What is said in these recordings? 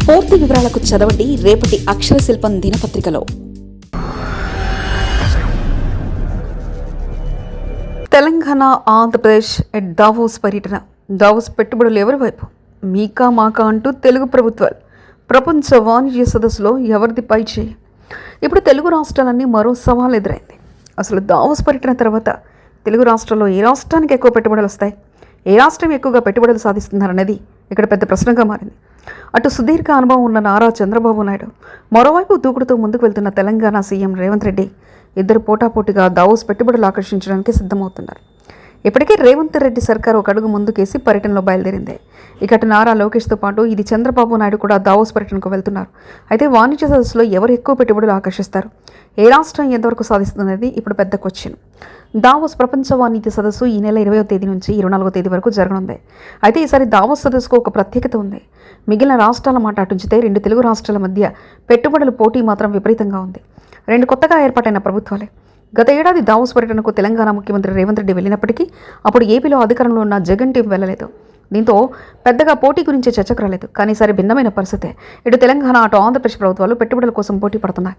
పూర్తి వివరాలకు చదవండి రేపటి అక్షర శిల్పం దినపత్రికలో. తెలంగాణ ఆంధ్రప్రదేశ్ ఎట్ దావోస్ పర్యటన. దావోస్ పెట్టుబడులు ఎవరి వైపు? మీకా మాకా అంటూ తెలుగు ప్రభుత్వాలు. ప్రపంచ వాణిజ్య సదస్సులో ఎవరిది పై చేయి? ఇప్పుడు తెలుగు రాష్ట్రాలన్నీ మరో సవాల్ ఎదురైంది. అసలు దావోస్ పర్యటన తర్వాత తెలుగు రాష్ట్రాల్లో ఏ రాష్ట్రానికి ఎక్కువ పెట్టుబడులు వస్తాయి, ఏ రాష్ట్రం ఎక్కువగా పెట్టుబడులు సాధిస్తున్నారనేది ఇక్కడ పెద్ద ప్రశ్నగా మారింది. అటు సుదీర్ఘ అనుభవం ఉన్న నారా చంద్రబాబు నాయుడు, మరోవైపు దూకుడుతూ ముందుకు వెళ్తున్న తెలంగాణ సీఎం రేవంత్ రెడ్డి ఇద్దరు పోటాపోటీగా దావోస్ పెట్టుబడులు ఆకర్షించడానికి సిద్ధమవుతున్నారు. ఇప్పటికే రేవంత్ రెడ్డి సర్కారు ఒక అడుగు ముందుకేసి పర్యటనలో బయలుదేరింది. ఇక నారా లోకేష్తో పాటు ఇది చంద్రబాబు నాయుడు కూడా దావోస్ పర్యటనకు వెళ్తున్నారు. అయితే వాణిజ్య సదస్సులో ఎవరు ఎక్కువ పెట్టుబడులు ఆకర్షిస్తారు, ఏ రాష్ట్రం ఎంతవరకు సాధిస్తున్నది ఇప్పుడు పెద్ద క్వశ్చన్. దావోస్ ప్రపంచ వాణిజ్య సదస్సు ఈ నెల 20వ తేదీ నుంచి 24వ తేదీ వరకు జరగనుంది. అయితే ఈసారి దావోస్ సదస్సుకు ఒక ప్రత్యేకత ఉంది. మిగిలిన రాష్ట్రాల మాట అటుంచితే రెండు తెలుగు రాష్ట్రాల మధ్య పెట్టుబడుల పోటీ మాత్రం విపరీతంగా ఉంది. రెండు కొత్తగా ఏర్పాటైన ప్రభుత్వాలే. గత ఏడాది దావోస్ పర్యటనకు తెలంగాణ ముఖ్యమంత్రి రేవంత్ రెడ్డి వెళ్ళినప్పటికీ అప్పుడు ఏపీలో అధికారంలో ఉన్న జగన్ టీం వెళ్ళలేదు. దీంతో పెద్దగా పోటీ గురించి చర్చకు రాలేదు. కానీ ఈసారి భిన్నమైన పరిస్థితే. ఇటు తెలంగాణ అటు ఆంధ్రప్రదేశ్ ప్రభుత్వాలు పెట్టుబడుల కోసం పోటీ పడుతున్నాయి.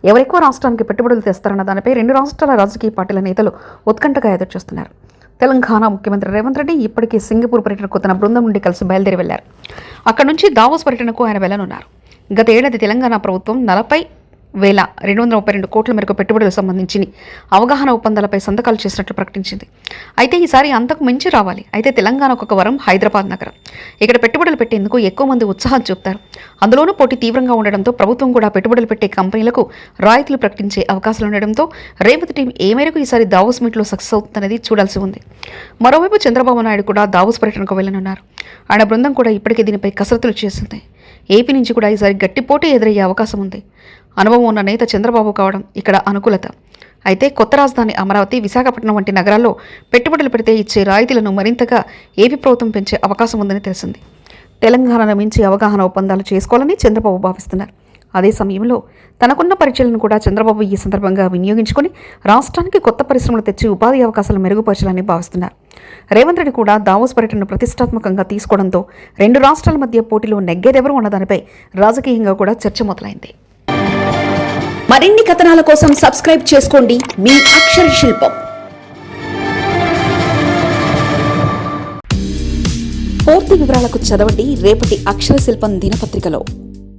ఎవరెక్కువ రాష్ట్రానికి పెట్టుబడులు తెస్తారన్న దానిపై రెండు రాష్ట్రాల రాజకీయ పార్టీల నేతలు ఉత్కంఠగా ఎదురుచూస్తున్నారు. తెలంగాణ ముఖ్యమంత్రి రేవంత్ రెడ్డి ఇప్పటికీ సింగపూర్ పర్యటనకు తన బృందం నుండి కలిసి బయలుదేరి వెళ్లారు. అక్కడి నుంచి దావోస్ పర్యటనకు ఆయన వెళ్లనున్నారు. గత ఏడాది తెలంగాణ ప్రభుత్వం 40,232 కోట్ల మేరకు పెట్టుబడులకు సంబంధించి అవగాహన ఒప్పందాలపై సంతకాలు చేసినట్లు ప్రకటించింది. అయితే ఈసారి అంతకు మించి రావాలి. అయితే తెలంగాణకు ఒక వరం హైదరాబాద్ నగరం. ఇక్కడ పెట్టుబడులు పెట్టేందుకు ఎక్కువ మంది ఉత్సాహం చూపుతారు. అందులోనూ పోటీ తీవ్రంగా ఉండడంతో ప్రభుత్వం కూడా పెట్టుబడులు పెట్టే కంపెనీలకు రాయితీలు ప్రకటించే అవకాశాలు ఉండడంతో రేవంత్ టీం ఏ మేరకు ఈసారి దావోస్ మీట్లో సక్సెస్ అవుతుందనేది చూడాల్సి ఉంది. మరోవైపు చంద్రబాబు నాయుడు కూడా దావోస్ పర్యటనకు వెళ్లనున్నారు. ఆయన బృందం కూడా ఇప్పటికే దీనిపై కసరత్తులు చేసింది. ఏపీ నుంచి కూడా ఈసారి గట్టి పోటీ ఎదురయ్యే అవకాశం ఉంది. అనుభవం ఉన్న నేత చంద్రబాబు కావడం ఇక్కడ అనుకూలత. అయితే కొత్త రాజధాని అమరావతి, విశాఖపట్నం వంటి నగరాల్లో పెట్టుబడులు పెడితే ఇచ్చే రాయితీలను మరింతగా ఏపీ ప్రభుత్వం పెంచే అవకాశం ఉందని తెలిసింది. తెలంగాణను మించి అవగాహన ఒప్పందాలు చేసుకోవాలని చంద్రబాబు భావిస్తున్నారు. అదే సమయంలో తనకున్న పరిచయాలను కూడా చంద్రబాబు ఈ సందర్భంగా వినియోగించుకొని రాష్ట్రానికి కొత్త పరిశ్రమలు తెచ్చి ఉపాధి అవకాశాలు మెరుగుపరచాలని భావిస్తున్నారు. రేవంత్ రెడ్డి కూడా దావోస్ పర్యటనను ప్రతిష్టాత్మకంగా తీసుకోవడంతో రెండు రాష్ట్రాల మధ్య పోటీలో నెగ్గేదెవరు అన్నదానిపై రాజకీయంగా కూడా చర్చ మొదలైంది. మరిన్ని కథనాల కోసం సబ్స్క్రైబ్ చేసుకోండి మీ అక్షర శిల్పం. పూర్తి వివరాలకు చదవండి రేపటి అక్షర శిల్పం దినపత్రికలో.